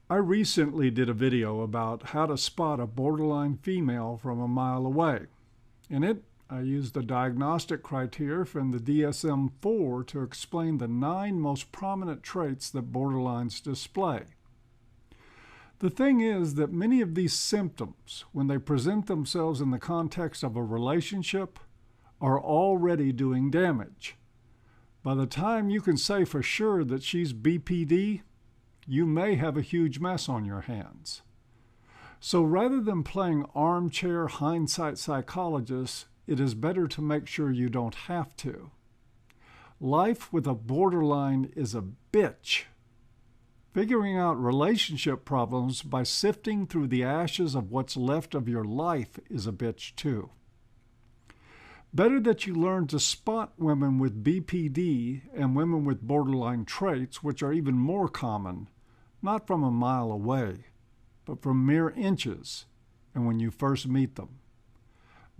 I recently did a video about how to spot a borderline female from a mile away. In it, I used the diagnostic criteria from the DSM-4 to explain the 9 most prominent traits that borderlines display. The thing is that many of these symptoms, when they present themselves in the context of a relationship, are already doing damage. By the time you can say for sure that she's BPD, you may have a huge mess on your hands. So rather than playing armchair hindsight psychologist, it is better to make sure you don't have to. Life with a borderline is a bitch. Figuring out relationship problems by sifting through the ashes of what's left of your life is a bitch too. Better that you learn to spot women with BPD and women with borderline traits, which are even more common, not from a mile away, but from mere inches and when you first meet them.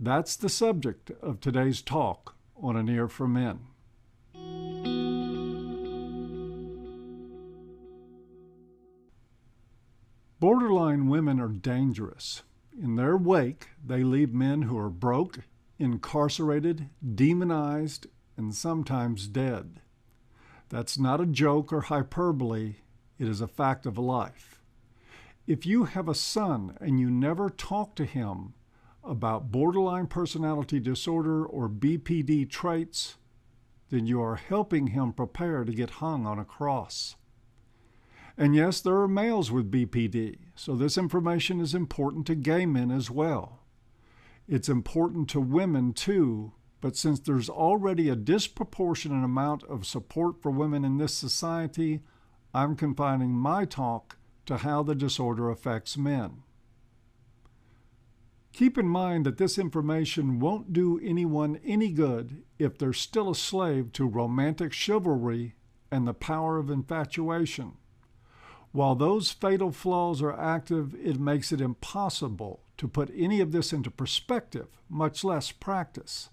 That's the subject of today's talk on An Ear for Men. Borderline women are dangerous. In their wake, they leave men who are broke, incarcerated, demonized, and sometimes dead. That's not a joke or hyperbole. It is a fact of life. If you have a son and you never talk to him about borderline personality disorder or BPD traits, then you are helping him prepare to get hung on a cross. And yes, there are males with BPD, so this information is important to gay men as well. It's important to women too, but since there's already a disproportionate amount of support for women in this society, I'm confining my talk to how the disorder affects men. Keep in mind that this information won't do anyone any good if they're still a slave to romantic chivalry and the power of infatuation. While those fatal flaws are active, it makes it impossible to put any of this into perspective, much less practice.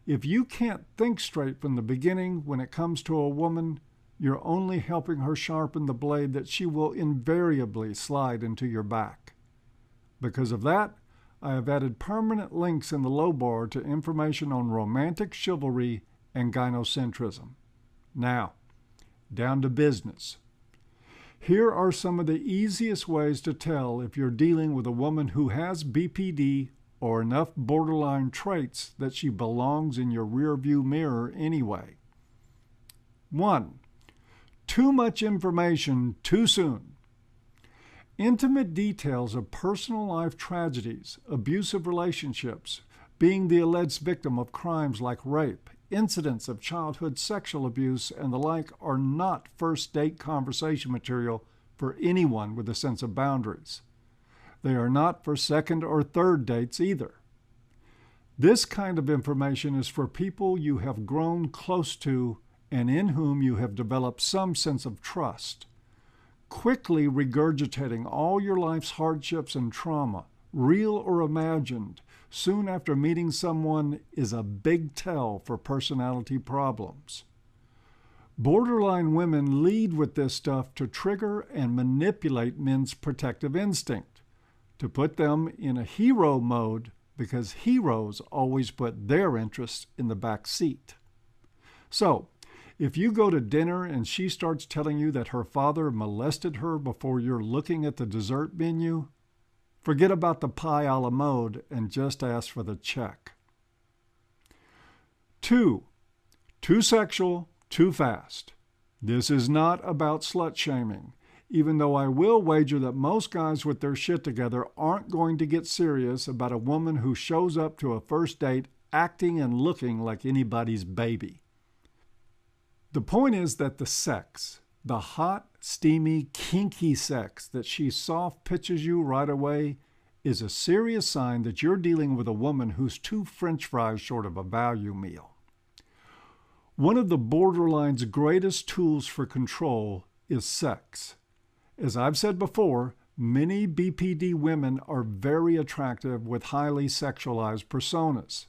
If you can't think straight from the beginning when it comes to a woman, you're only helping her sharpen the blade that she will invariably slide into your back. Because of that, I have added permanent links in the low bar to information on romantic chivalry and gynocentrism. Now, down to business. Here are some of the easiest ways to tell if you're dealing with a woman who has BPD or enough borderline traits that she belongs in your rearview mirror anyway. 1. Too much information too soon. Intimate details of personal life tragedies, abusive relationships, being the alleged victim of crimes like rape, incidents of childhood sexual abuse, and the like are not first date conversation material for anyone with a sense of boundaries. They are not for second or third dates either. This kind of information is for people you have grown close to and in whom you have developed some sense of trust. Quickly regurgitating all your life's hardships and trauma, real or imagined, soon after meeting someone is a big tell for personality problems. Borderline women lead with this stuff to trigger and manipulate men's protective instinct, to put them in a hero mode because heroes always put their interests in the back seat. So, if you go to dinner and she starts telling you that her father molested her before you're looking at the dessert menu, forget about the pie a la mode and just ask for the check. 2. Too sexual, too fast. This is not about slut-shaming, even though I will wager that most guys with their shit together aren't going to get serious about a woman who shows up to a first date acting and looking like anybody's baby. The point is that the sex, the hot, steamy, kinky sex that she soft pitches you right away, is a serious sign that you're dealing with a woman who's 2 French fries short of a value meal. One of the borderline's greatest tools for control is sex. As I've said before, many BPD women are very attractive with highly sexualized personas.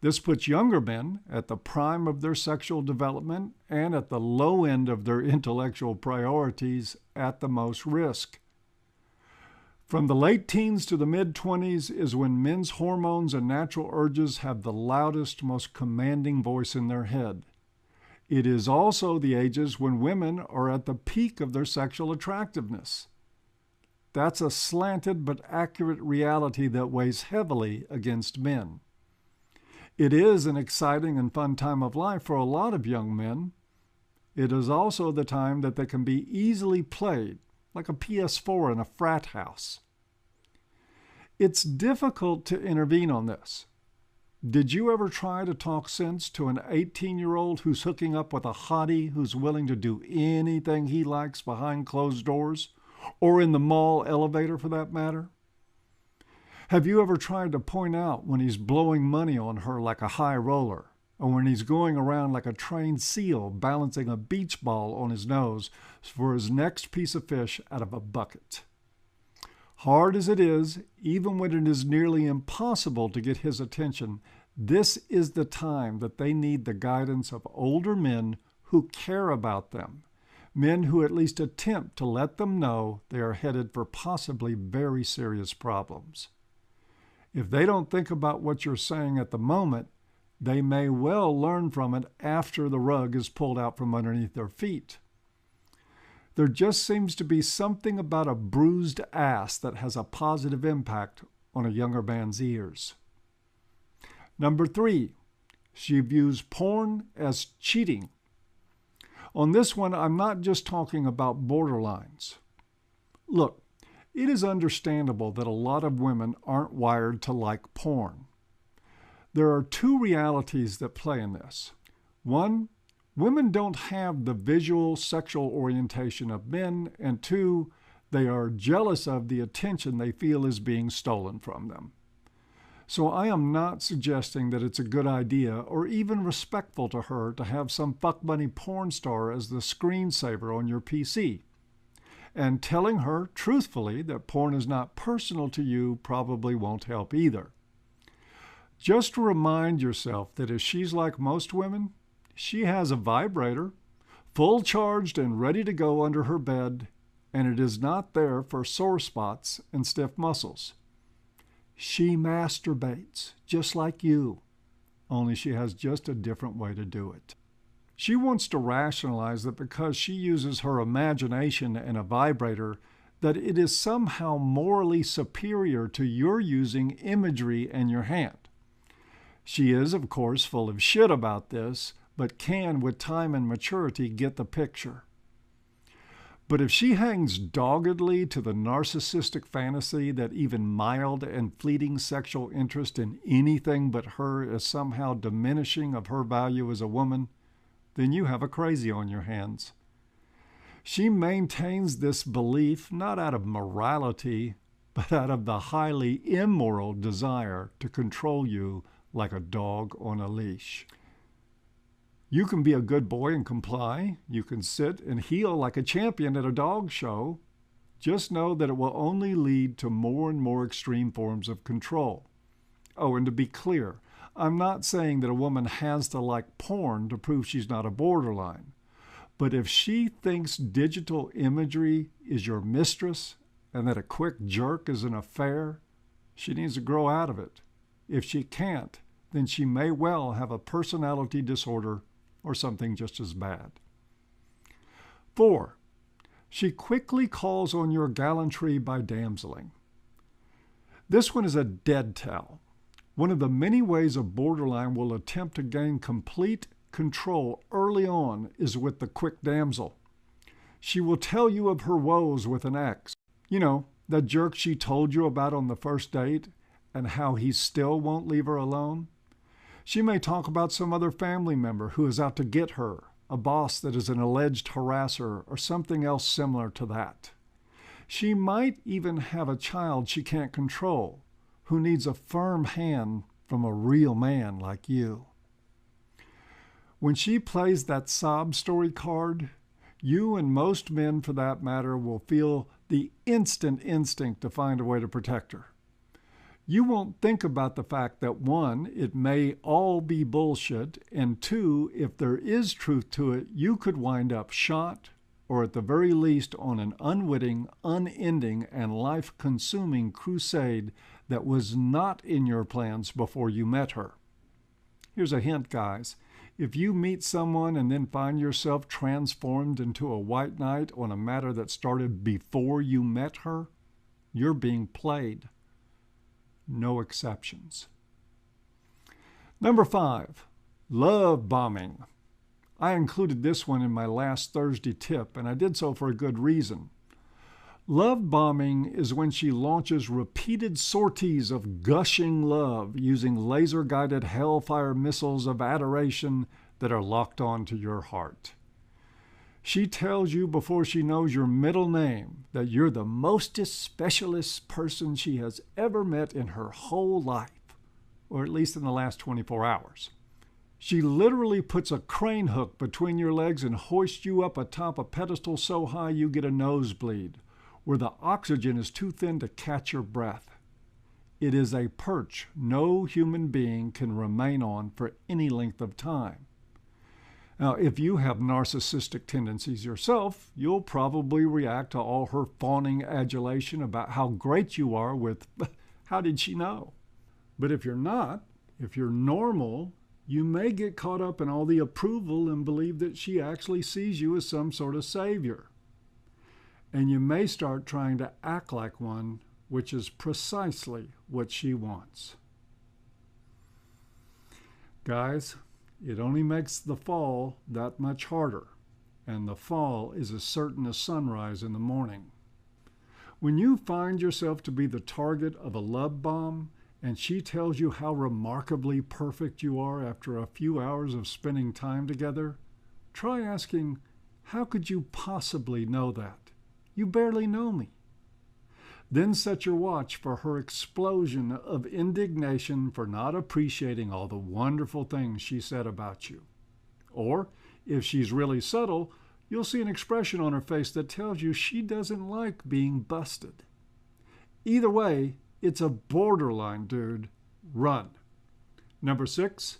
This puts younger men at the prime of their sexual development and at the low end of their intellectual priorities at the most risk. From the late teens to the mid-20s is when men's hormones and natural urges have the loudest, most commanding voice in their head. It is also the ages when women are at the peak of their sexual attractiveness. That's a slanted but accurate reality that weighs heavily against men. It is an exciting and fun time of life for a lot of young men. It is also the time that they can be easily played, like a PS4 in a frat house. It's difficult to intervene on this. Did you ever try to talk sense to an 18-year-old who's hooking up with a hottie who's willing to do anything he likes behind closed doors, or in the mall elevator for that matter? Have you ever tried to point out when he's blowing money on her like a high roller, or when he's going around like a trained seal balancing a beach ball on his nose for his next piece of fish out of a bucket? Hard as it is, even when it is nearly impossible to get his attention, this is the time that they need the guidance of older men who care about them, men who at least attempt to let them know they are headed for possibly very serious problems. If they don't think about what you're saying at the moment, they may well learn from it after the rug is pulled out from underneath their feet. There just seems to be something about a bruised ass that has a positive impact on a younger man's ears. Number 3, she views porn as cheating. On this one, I'm not just talking about borderlines. Look, it is understandable that a lot of women aren't wired to like porn. There are 2 realities that play in this. 1, women don't have the visual sexual orientation of men, and 2, they are jealous of the attention they feel is being stolen from them. So I am not suggesting that it's a good idea or even respectful to her to have some fuck money porn star as the screensaver on your PC. And telling her truthfully that porn is not personal to you probably won't help either. Just remind yourself that if she's like most women, she has a vibrator, full charged and ready to go under her bed, and it is not there for sore spots and stiff muscles. She masturbates just like you, only she has just a different way to do it. She wants to rationalize that because she uses her imagination and a vibrator, that it is somehow morally superior to your using imagery and your hand. She is, of course, full of shit about this, but can, with time and maturity, get the picture. But if she hangs doggedly to the narcissistic fantasy that even mild and fleeting sexual interest in anything but her is somehow diminishing of her value as a woman, then you have a crazy on your hands. She maintains this belief not out of morality, but out of the highly immoral desire to control you like a dog on a leash. You can be a good boy and comply. You can sit and heel like a champion at a dog show. Just know that it will only lead to more and more extreme forms of control. Oh, and to be clear, I'm not saying that a woman has to like porn to prove she's not a borderline. But if she thinks digital imagery is your mistress and that a quick jerk is an affair, she needs to grow out of it. If she can't, then she may well have a personality disorder or something just as bad. 4, she quickly calls on your gallantry by damseling. This one is a dead towel. One of the many ways a borderline will attempt to gain complete control early on is with the quick damsel. She will tell you of her woes with an ex. You know, that jerk she told you about on the first date and how he still won't leave her alone. She may talk about some other family member who is out to get her, a boss that is an alleged harasser, or something else similar to that. She might even have a child she can't control, who needs a firm hand from a real man like you. When she plays that sob story card, you and most men for that matter will feel the instant instinct to find a way to protect her. You won't think about the fact that 1, it may all be bullshit, and 2, if there is truth to it, you could wind up shot or at the very least on an unwitting, unending, and life-consuming crusade that was not in your plans before you met her. Here's a hint, guys. If you meet someone and then find yourself transformed into a white knight on a matter that started before you met her, you're being played. No exceptions. Number 5, love bombing. I included this one in my last Thursday tip, and I did so for a good reason. Love bombing is when she launches repeated sorties of gushing love using laser-guided hellfire missiles of adoration that are locked onto your heart. She tells you before she knows your middle name that you're the mostest specialist person she has ever met in her whole life, or at least in the last 24 hours. She literally puts a crane hook between your legs and hoists you up atop a pedestal so high you get a nosebleed, where the oxygen is too thin to catch your breath. It is a perch no human being can remain on for any length of time. Now, if you have narcissistic tendencies yourself, you'll probably react to all her fawning adulation about how great you are with, how did she know? But if you're not, if you're normal, you may get caught up in all the approval and believe that she actually sees you as some sort of savior. And you may start trying to act like one, which is precisely what she wants. Guys, it only makes the fall that much harder, and the fall is as certain as sunrise in the morning. When you find yourself to be the target of a love bomb, and she tells you how remarkably perfect you are after a few hours of spending time together, try asking, how could you possibly know that? You barely know me. Then set your watch for her explosion of indignation for not appreciating all the wonderful things she said about you. Or, if she's really subtle, you'll see an expression on her face that tells you she doesn't like being busted. Either way, it's a borderline, dude. Run. Number 6,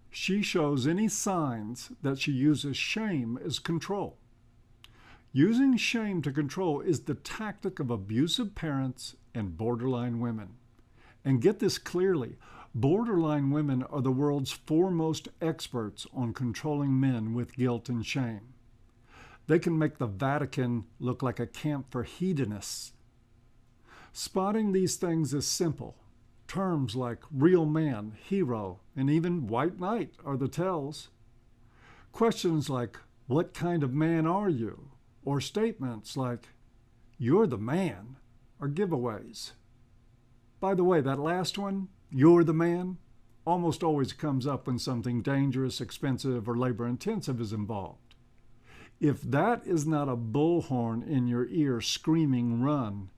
she shows any signs that she uses shame as control. Using shame to control is the tactic of abusive parents and borderline women. And get this clearly, borderline women are the world's foremost experts on controlling men with guilt and shame. They can make the Vatican look like a camp for hedonists. Spotting these things is simple. Terms like real man, hero, and even white knight are the tells. Questions like, what kind of man are you? Or statements like, you're the man, are giveaways. By the way, that last one, you're the man, almost always comes up when something dangerous, expensive, or labor-intensive is involved. If that is not a bullhorn in your ear screaming run,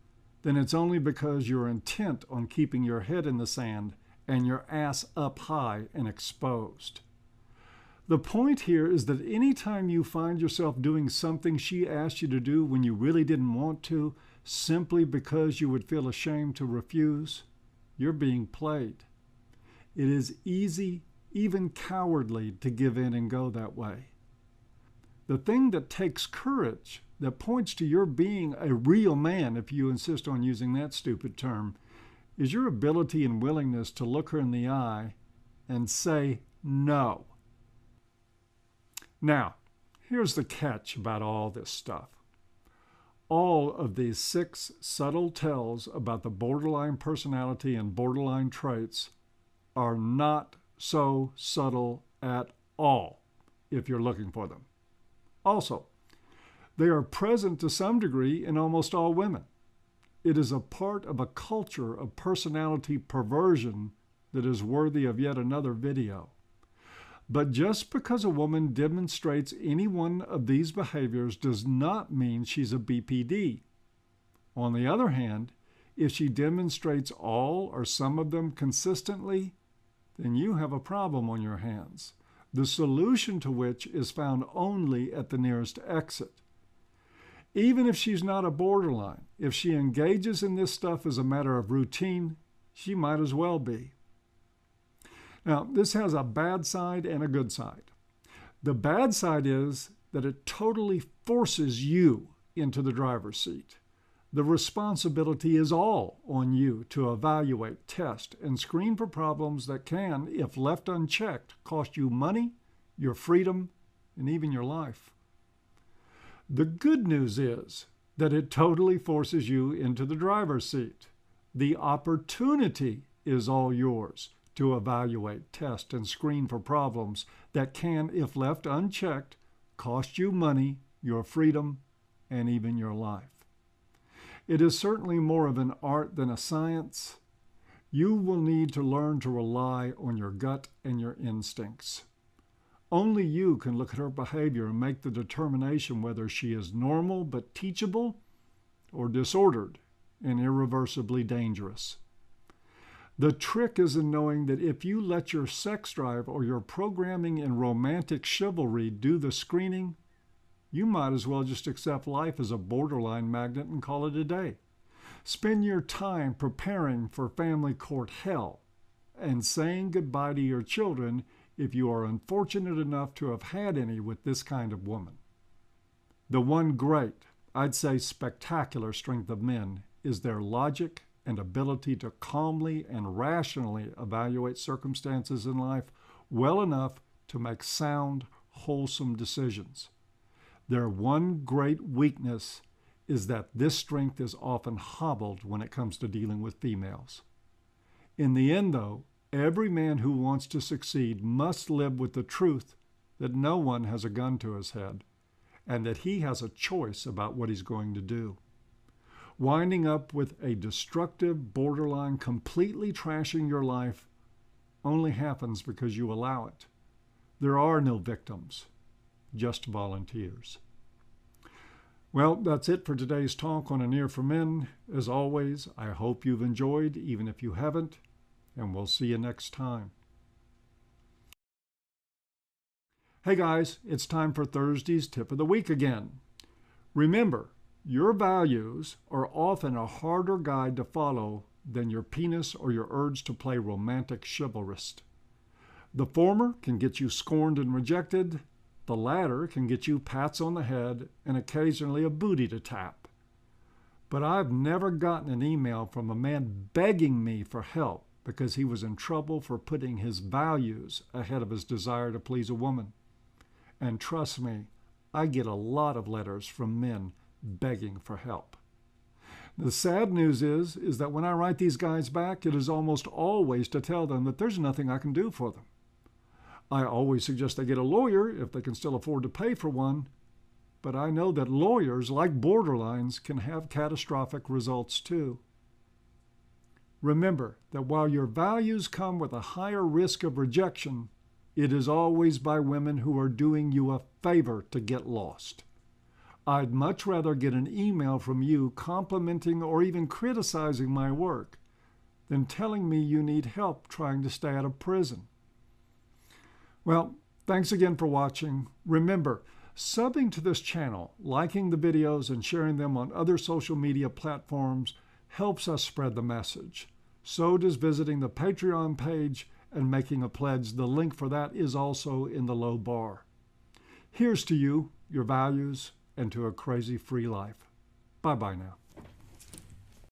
then it's only because you're intent on keeping your head in the sand and your ass up high and exposed. The point here is that anytime you find yourself doing something she asked you to do when you really didn't want to, simply because you would feel ashamed to refuse, you're being played. It is easy, even cowardly, to give in and go that way. The thing that takes courage, that points to your being a real man, if you insist on using that stupid term, is your ability and willingness to look her in the eye and say no. Now, here's the catch about all this stuff. All of these 6 subtle tells about the borderline personality and borderline traits are not so subtle at all if you're looking for them. Also, they are present to some degree in almost all women. It is a part of a culture of personality perversion that is worthy of yet another video. But just because a woman demonstrates any one of these behaviors does not mean she's a BPD. On the other hand, if she demonstrates all or some of them consistently, then you have a problem on your hands, the solution to which is found only at the nearest exit. Even if she's not a borderline, if she engages in this stuff as a matter of routine, she might as well be. Now, this has a bad side and a good side. The bad side is that it totally forces you into the driver's seat. The responsibility is all on you to evaluate, test, and screen for problems that can, if left unchecked, cost you money, your freedom, and even your life. The good news is that it totally forces you into the driver's seat. The opportunity is all yours to evaluate, test, and screen for problems that can, if left unchecked, cost you money, your freedom, and even your life. It is certainly more of an art than a science. You will need to learn to rely on your gut and your instincts. Only you can look at her behavior and make the determination whether she is normal but teachable or disordered and irreversibly dangerous. The trick is in knowing that if you let your sex drive or your programming in romantic chivalry do the screening, you might as well just accept life as a borderline magnet and call it a day. Spend your time preparing for family court hell and saying goodbye to your children if you are unfortunate enough to have had any with this kind of woman. The one great, I'd say spectacular strength of men is their logic and ability to calmly and rationally evaluate circumstances in life well enough to make sound, wholesome decisions. Their one great weakness is that this strength is often hobbled when it comes to dealing with females. In the end, though, every man who wants to succeed must live with the truth that no one has a gun to his head and that he has a choice about what he's going to do. Winding up with a destructive borderline completely trashing your life only happens because you allow it. There are no victims, just volunteers. Well, that's it for today's talk on An Ear for Men. As always, I hope you've enjoyed, even if you haven't, and we'll see you next time. Hey guys, it's time for Thursday's Tip of the Week again. Remember, your values are often a harder guide to follow than your penis or your urge to play romantic chivalrist. The former can get you scorned and rejected. The latter can get you pats on the head and occasionally a booty to tap. But I've never gotten an email from a man begging me for help because he was in trouble for putting his values ahead of his desire to please a woman. And trust me, I get a lot of letters from men begging for help. The sad news is that when I write these guys back, it is almost always to tell them that there's nothing I can do for them. I always suggest they get a lawyer if they can still afford to pay for one, but I know that lawyers, like borderlines, can have catastrophic results too. Remember that while your values come with a higher risk of rejection, it is always by women who are doing you a favor to get lost. I'd much rather get an email from you complimenting or even criticizing my work than telling me you need help trying to stay out of prison. Well, thanks again for watching. Remember, subbing to this channel, liking the videos, and sharing them on other social media platforms helps us spread the message. So does visiting the Patreon page and making a pledge. The link for that is also in the low bar. Here's to you, your values, and to a crazy free life. Bye-bye now.